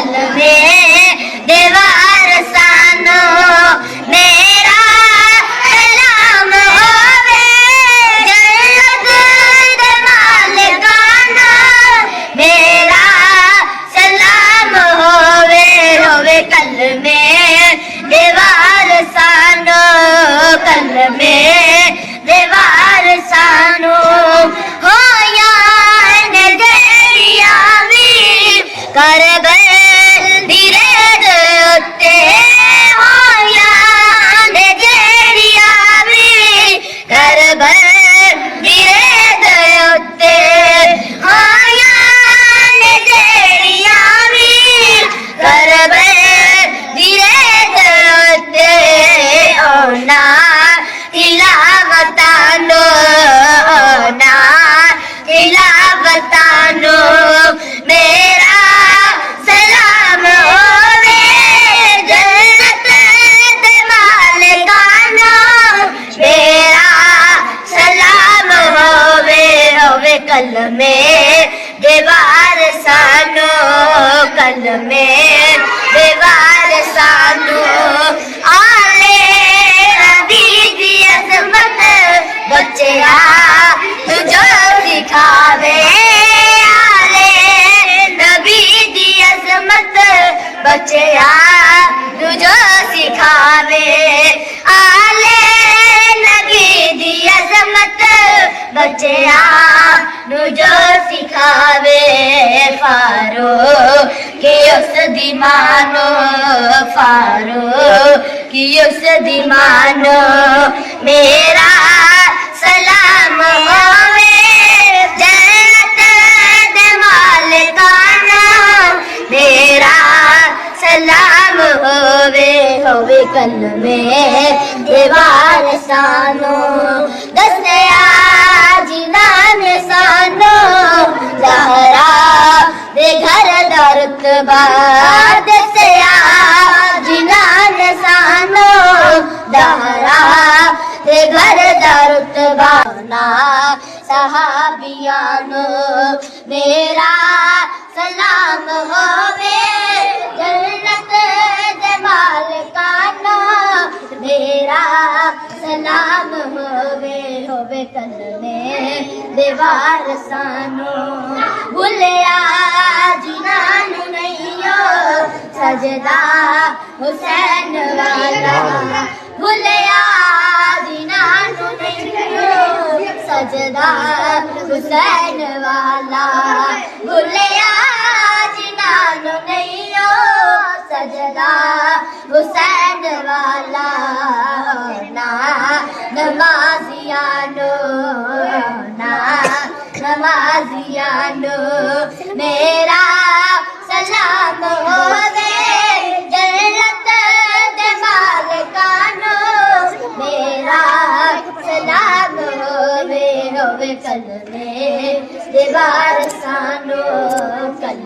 कल में दीवार सानो मेरा सलाम होवे जन्नत दे मालिकाना मेरा सलाम होवे होवे कल में दीवार सानो कल में दीवार सानो हो यार नजरिया भी कर गए धीरे दोते हो यार नजरिया भी कर गए धीरे दोते हो यार नजरिया भी कर गए धीरे दोते ओ ना तिलावतानो ना तिलावतानो मेरा सलाम होवे जन्नत दे मालिकाना मेरा सलाम होवे होवे कल में दीवार सानो कल में दीवार सानो आले नबी दी अज़मत बच्चिया तुझो सिखावे आले नबी दी अज़मत बच्चिया तुझो सिखावे आले नबी दी अज़मत बच्चिया तुझो सिखावे फारो कि उस दी मानो फारो कि उस दी मानो मेरा सलाम होवे जन्नत दे मालिकाना मेरा सलाम होवे होवे कल में दीवार सानो दसया जिनान सानो ज़हरा दे घर दा रुतबा दसया जिनान सानो ज़हरा दे घर दा रुतबा ना सहाबियानो मेरा सलाम होवे जन्नत दे मालिकाना मेरा सलाम होवे होवे कल में दीवार सानो भुलिया जिनानु नैयो सजदा हुसैन वाला भुलिया जिनानु नैयो सजदा हुसैन वाला भुलिया जिनानु नैयो सजदा हुसैन वाला ना नमाजियानो ना नमाजियानो मेरा सलाम होवे जन्नत दे मालिकानो मेरा सलाम होवे होवे कल में दीवार सानो कल